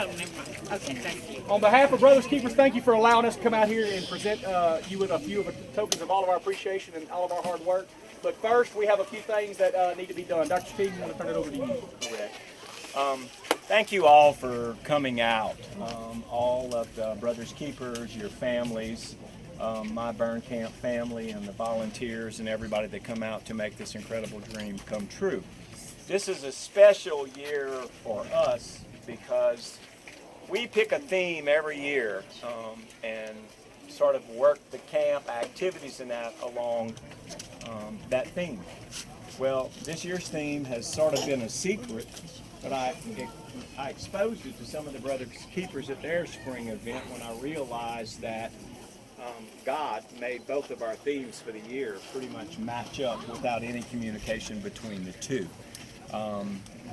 Okay, thank you. On behalf of Brothers Keepers, thank you for allowing us to come out here and present you with a few of the tokens of all of our appreciation and all of our hard work. But first, we have a few things that need to be done. Dr. Sittig, I want to turn it over to you. Correct. Thank you all for coming out. All of the Brothers Keepers, your families, my burn camp family, and the volunteers and everybody that come out to make this incredible dream come true. This is a special year for us because we pick a theme every year and sort of work the camp activities and that along that theme. Well, this year's theme has sort of been a secret, but I exposed it to some of the Brothers Keepers at their spring event when I realized that God made both of our themes for the year pretty much match up without any communication between the two.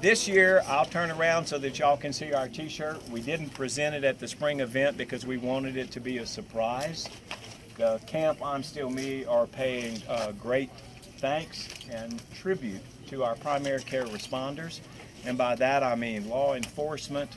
This year, I'll turn around so that y'all can see our t-shirt. We didn't present it at the spring event because we wanted it to be a surprise. The Camp I'm Still Me are paying great thanks and tribute to our primary care responders. And by that I mean law enforcement,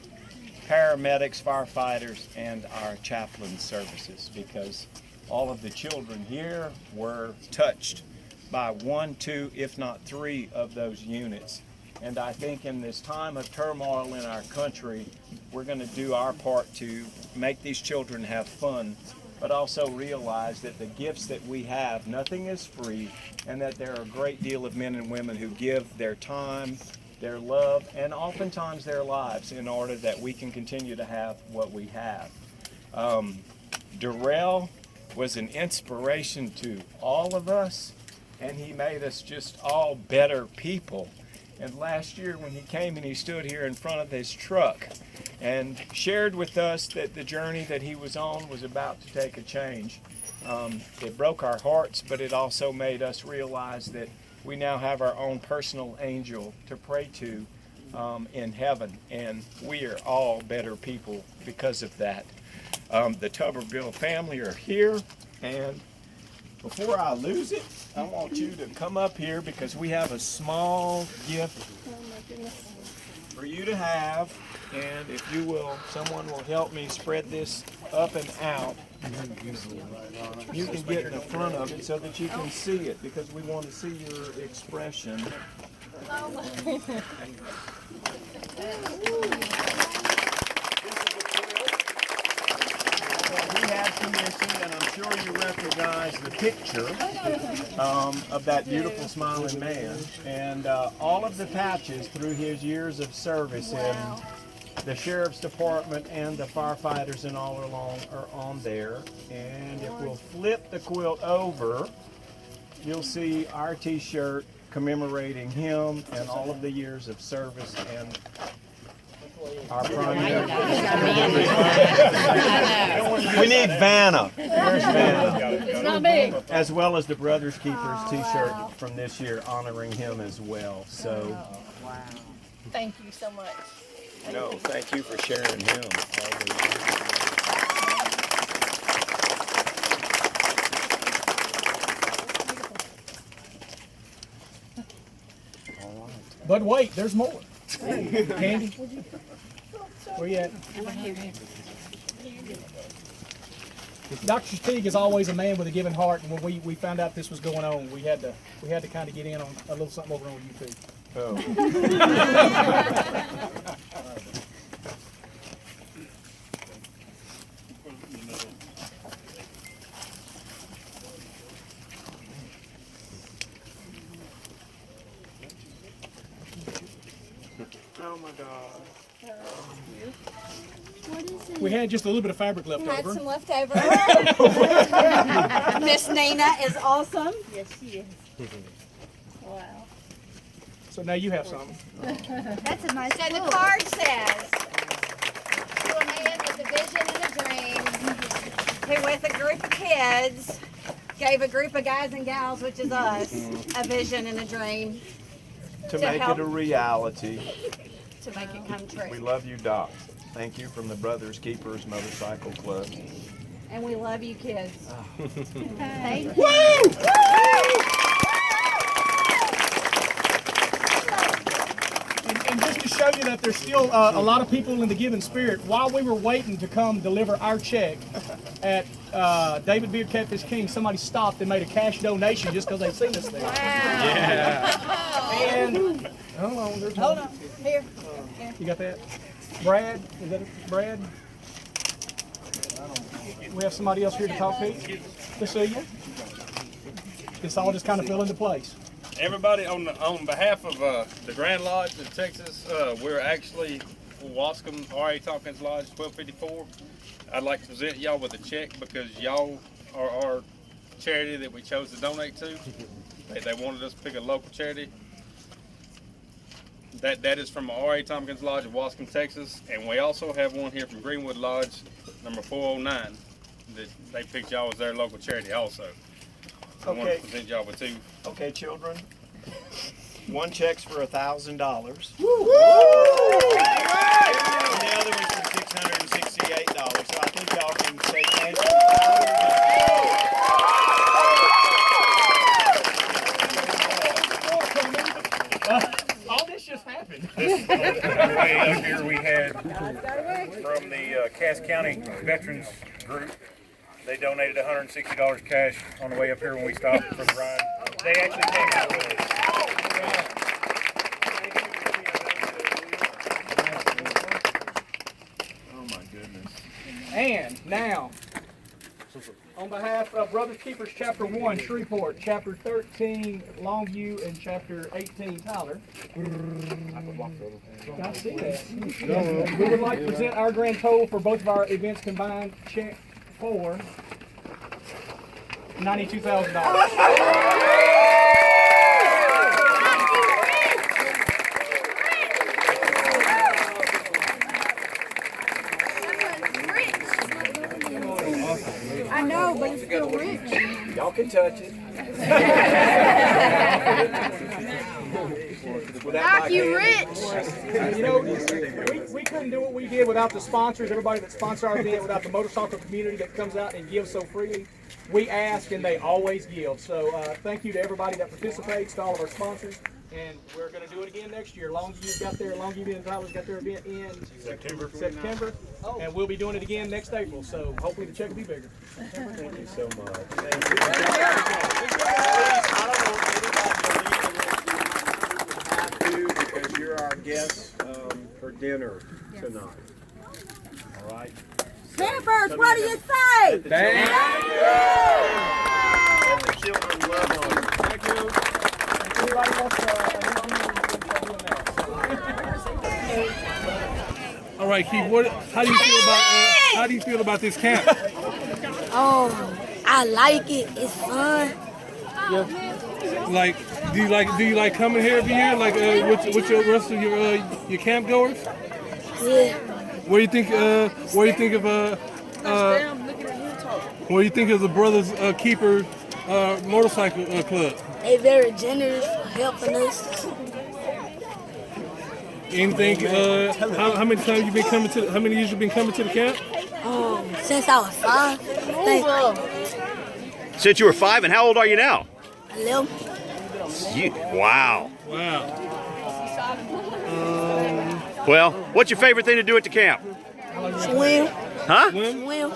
paramedics, firefighters, and our chaplain services, because all of the children here were touched by 1, 2, if not 3 of those units. And I think in this time of turmoil in our country, we're going to do our part to make these children have fun, but also realize that the gifts that we have, nothing is free, and that there are a great deal of men and women who give their time, their love, and oftentimes their lives in order that we can continue to have what we have. Darrell was an inspiration to all of us, and he made us just all better people. And last year when he came and he stood here in front of his truck and shared with us that the journey that he was on was about to take a change, it broke our hearts, but it also made us realize that we now have our own personal angel to pray to in heaven, and we are all better people because of that. The Tuberville family are here, and before I lose it, I want you to come up here because we have a small gift for you to have, and if you will, someone will help me spread this up and out. You can get in the front of it so that you can see it, because we want to see your expression. We have commissioned, and I'm sure you recognize the picture of that beautiful smiling man, and all of the patches through his years of service in the Sheriff's Department and the firefighters and all along are on there. And if we'll flip the quilt over, you'll see our t-shirt commemorating him and all of the years of service and our primary. We need Vanna. Where's Vanna? It's not me. As well as the Brothers Keepers t-shirt from this year honoring him as well. So, Thank you so much. no, thank you for sharing him. But wait, there's more. Candy, where you at? Dr. Sittig is always a man with a giving heart, and when we found out this was going on, we had to kind of get in on a little something over on YouTube. Oh. Oh my God. What is it? We had just a little bit of fabric left Had over. some leftover. Miss Nina is awesome. Yes, she is. Wow. So now you have something. That's a nice. So the card says, to a man with a vision and a dream, who with a group of kids gave a group of guys and gals, which is us, a vision and a dream To make help. it a reality. to make it come We true. love you, Doc. Thank you from the Brothers Keepers Motorcycle Club. And we love you kids. Thank you. And just to show you that there's still a lot of people in the giving spirit. While we were waiting to come deliver our check at David Beard Catfish King, somebody stopped and made a cash donation just because they seen us there. Wow. Yeah. And hold on, there's Hold one. on. Here. You got that? Brad? Is that it? Brad? We have somebody else here to talk to see you. This all just kind of fell into place. Everybody, on behalf of the Grand Lodge in Texas, we're actually Waskom R.A. Tompkins Lodge 1254. I'd like to present y'all with a check because y'all are our charity that we chose to donate to. They wanted us to pick a local charity. That is from R.A. Tompkins Lodge in Waskom, Texas, and we also have one here from Greenwood Lodge, number 409, that they picked y'all as their local charity also. I want to present y'all with two. Okay, children. One check's for $1,000. And the other one's for $668. So I think y'all can say thank you. All this just happened. This on the way up here we had from the Cass County Veterans Group. They donated $160 cash on the way up here when we stopped for the ride. They actually came out with us. Oh my goodness. And now, on behalf of Brothers Keepers Chapter 1, Shreveport, Chapter 13, Longview, and Chapter 18, Tyler. I see that. We would like to present our grand total for both of our events combined, check for $92,000. I know, but it's still rich. Y'all can touch it. Doc, you rich. You know, we couldn't do what we did without the sponsors, everybody that sponsors our event, without the motorcycle community that comes out and gives so freely. We ask and they always give. So thank you to everybody that participates, to all of our sponsors. And we're going to do it again next year. Longview's got their, Longview and Tyler's got their event in September. And we'll be doing it again next April. So hopefully the check will be bigger. Thank you so much. Because you're our guest for dinner tonight. All right. Campers, what do you say? Thank The children love on you. Thank you. Anybody else? All right, Keith. How do you feel about this camp? I like it. It's fun. Like, do you like coming here every year? Like, with your rest of your camp goers? Yeah. What do you think? What do you think of the Brothers Keeper motorcycle club? They very generous for helping us. Anything? How many times you been coming to? How many years you been coming to the camp? Since I was 5. Since you were 5, and how old are you now? 11. Wow. Wow. Well, what's your favorite thing to do at the camp? Swim. Huh? Swim? Swim.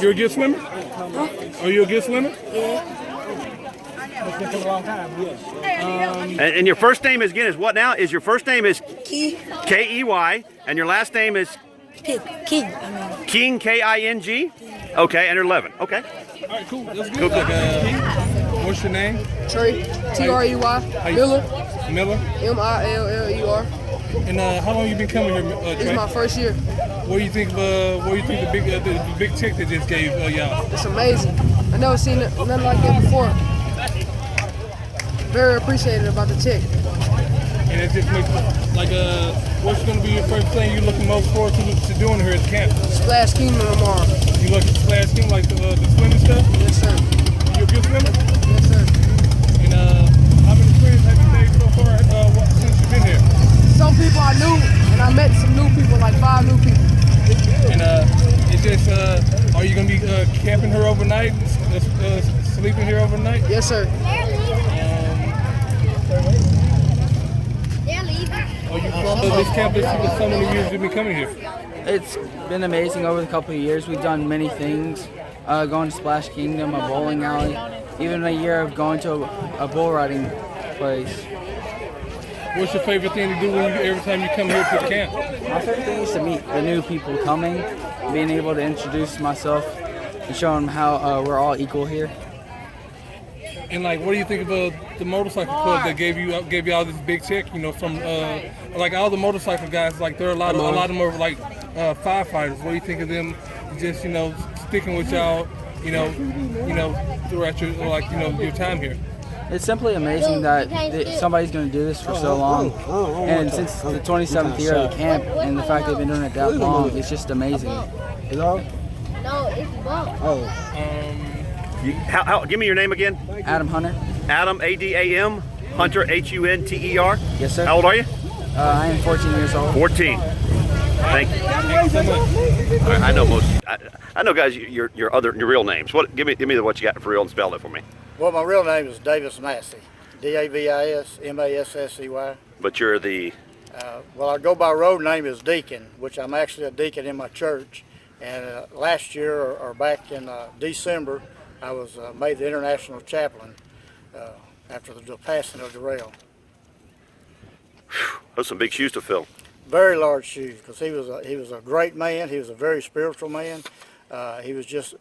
You're a good swimmer? Are you a good swimmer? Yeah. It's been a long time. And your first name is, again, is what now? Is your first name is Key. K-E-Y, and your last name is King. King, K-I-N-G? Okay, and you're 11. Okay. All right, cool. That's good. Cool. What's your name? Trey, T-R-E-Y, Miller, Miller. M-I-L-L-E-R. And how long you been coming here, This Trey? is my first year. What do you think of the big check they just gave y'all? It's amazing. I never seen nothing like that before. Very appreciated about the check. And it just makes what's going to be your first thing you're looking most forward to doing here at the camp? Splash Kingdom tomorrow. You like to splash him like the swimming stuff? Yes, sir. You a good swimmer? Yes, sir. And how many friends have you made so far since you've been here? Some people I knew, and I met some new people, like 5 new people. And it's just, are you going to be camping here overnight, sleeping here overnight? Yes, sir. They're leaving. Are you from this campus for so many years you've been coming here? It's been amazing over the couple of years. We've done many things, going to Splash Kingdom, a bowling alley, even a year of going to a bull riding place. What's your favorite thing to do every time you come here to the camp? My favorite thing is to meet the new people coming, being able to introduce myself and show them how we're all equal here. And like, what do you think about the motorcycle club that gave you all this big check? You know, from like all the motorcycle guys. Like there are a lot of them are like firefighters. What do you think of them? Just sticking with y'all. Throughout your time here. It's simply amazing that somebody's going to do this for so long. And since the 27th year of the camp and the fact they've been doing it that long, it's just amazing. Hello? No, it's bump. Give me your name again. Adam Hunter. Adam, A-D-A-M, Hunter, H-U-N-T-E-R. Yes, sir. How old are you? I am 14 years old. 14. Thank you. I know most. I know, guys. Your real names. What? Give me what you got for real and spell it for me. Well, my real name is Davis Massey. D-A-V-I-S-M-A-S-S-E-Y. But you're the. Well, I go by road name is Deacon, which I'm actually a deacon in my church. And last year, or back in December, I was made the international chaplain after the passing of Darrell. Those are some big shoes to fill. Very large shoes, because he was a great man. He was a very spiritual man. He was just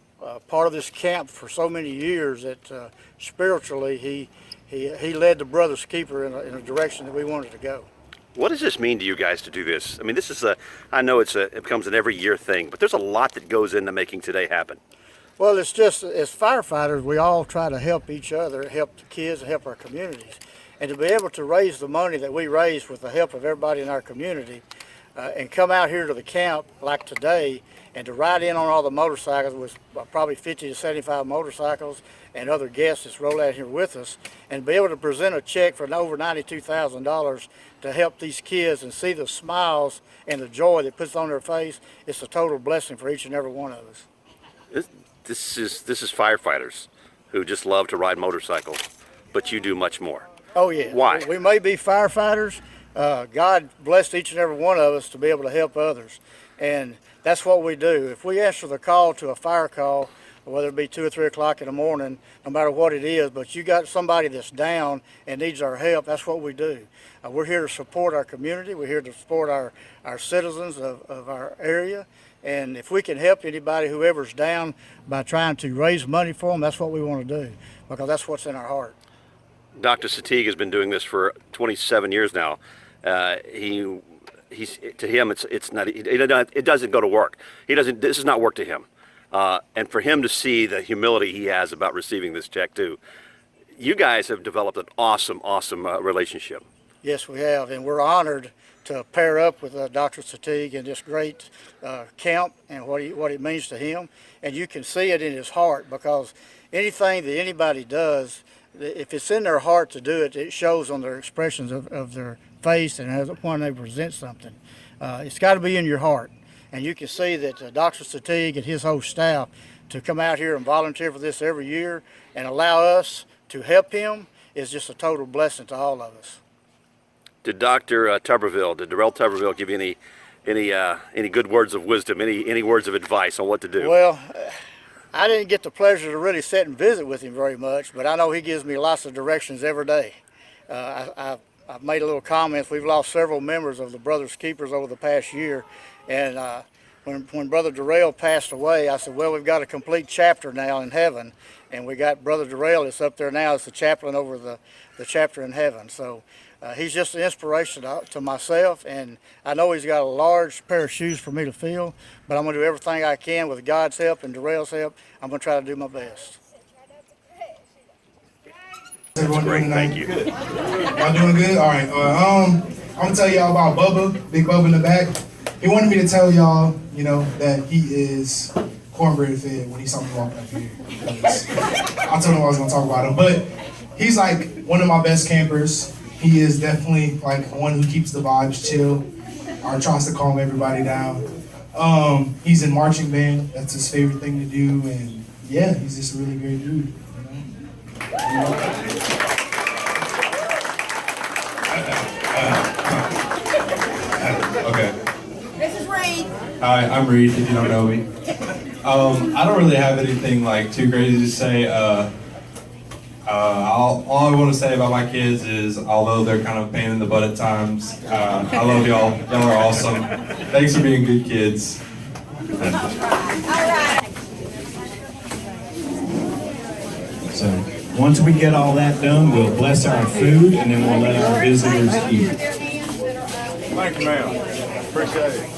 part of this camp for so many years that spiritually he led the Brothers Keeper in a direction that we wanted to go. What does this mean to you guys to do this? I mean, this is I know it becomes an every year thing, but there's a lot that goes into making today happen. Well, it's just, as firefighters, we all try to help each other, help the kids, and help our communities. And to be able to raise the money that we raise with the help of everybody in our community and come out here to the camp like today and to ride in on all the motorcycles with probably 50 to 75 motorcycles and other guests that's rolled out here with us, and be able to present a check for over $92,000 to help these kids and see the smiles and the joy that puts on their face, it's a total blessing for each and every one of us. This is firefighters who just love to ride motorcycles, but you do much more. Oh yeah. Why? We may be firefighters. God blessed each and every one of us to be able to help others, and that's what we do. If we answer the call to a fire call, whether it be 2 or 3 o'clock in the morning, no matter what it is, but you got somebody that's down and needs our help, that's what we do. We're here to support our community. We're here to support our citizens of our area. And if we can help anybody, whoever's down, by trying to raise money for them, that's what we want to do, because that's what's in our heart. Dr. Sittig has been doing this for 27 years now. He's to him, it's not. It doesn't go to work. He doesn't. This is not work to him. And for him to see the humility he has about receiving this check too, you guys have developed an awesome relationship. Yes, we have, and we're honored to pair up with Dr. Sittig in this great camp and what it means to him. And you can see it in his heart, because anything that anybody does, if it's in their heart to do it, it shows on their expressions of their face and when they present something. It's got to be in your heart. And you can see that Dr. Sittig and his whole staff to come out here and volunteer for this every year and allow us to help him is just a total blessing to all of us. Did Darrell Tuberville give you any good words of wisdom, any words of advice on what to do? Well, I didn't get the pleasure to really sit and visit with him very much, but I know he gives me lots of directions every day. I've made a little comments. We've lost several members of the Brothers Keepers over the past year, and when Brother Darrell passed away, I said, well, we've got a complete chapter now in heaven, and we got Brother Darrell that's up there now as the chaplain over the chapter in heaven. So he's just an inspiration to myself, and I know he's got a large pair of shoes for me to fill, but I'm going to do everything I can with God's help and Darrell's help. I'm going to try to do my best. Everyone great, doing thank you. Good? Y'all doing good? All right. I'm going to tell y'all about Bubba, Big Bubba in the back. He wanted me to tell y'all, that he is cornbread fed when he saw me walking up here. I told him I was going to talk about him, but he's like one of my best campers. He is definitely like one who keeps the vibes chill or tries to calm everybody down. He's in marching band. That's his favorite thing to do, and yeah, he's just a really great dude. Hi, I'm Reed, if you don't know me. I don't really have anything like too crazy to say. All I want to say about my kids is, although they're kind of a pain in the butt at times, I love y'all. Y'all are awesome. Thanks for being good kids. So once we get all that done, we'll bless our food and then we'll let our visitors eat. Thank you, ma'am. Appreciate it.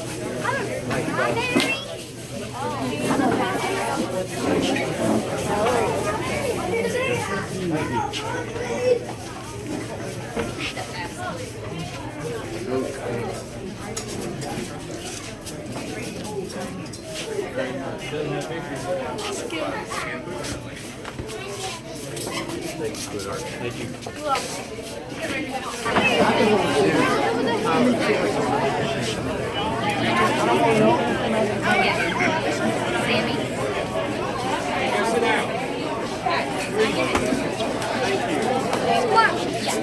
Thank you.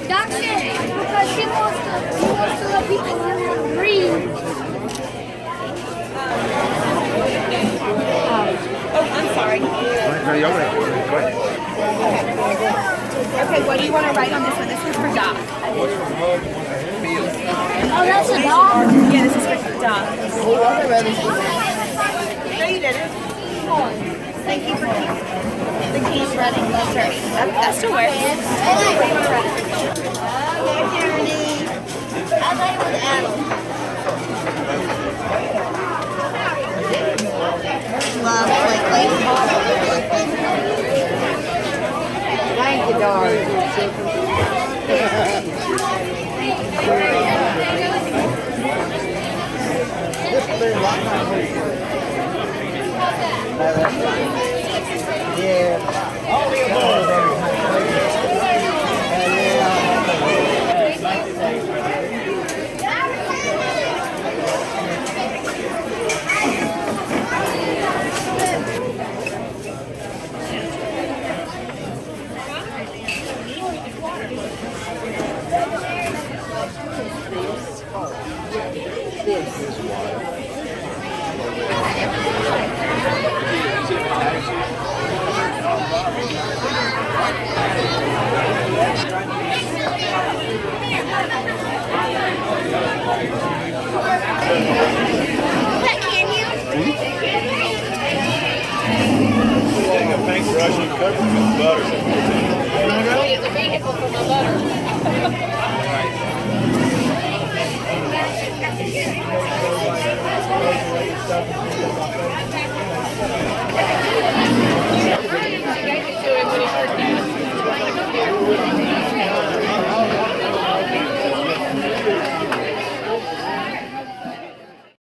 Doc said because he wants to let people breathe. Oh, I'm sorry. Okay, what do you want to write on this one? This is for Doc. Oh, that's a dog? Yeah, this is for Doc. No, you didn't. Thank you for the keys running. That's right. That's still works. Okay, Jeremy. I thought it was Adam. Love, like. Thank you, darling. Yeah. All the above. Getting a paintbrush and cover it with butter. It's a vehicle for my butter.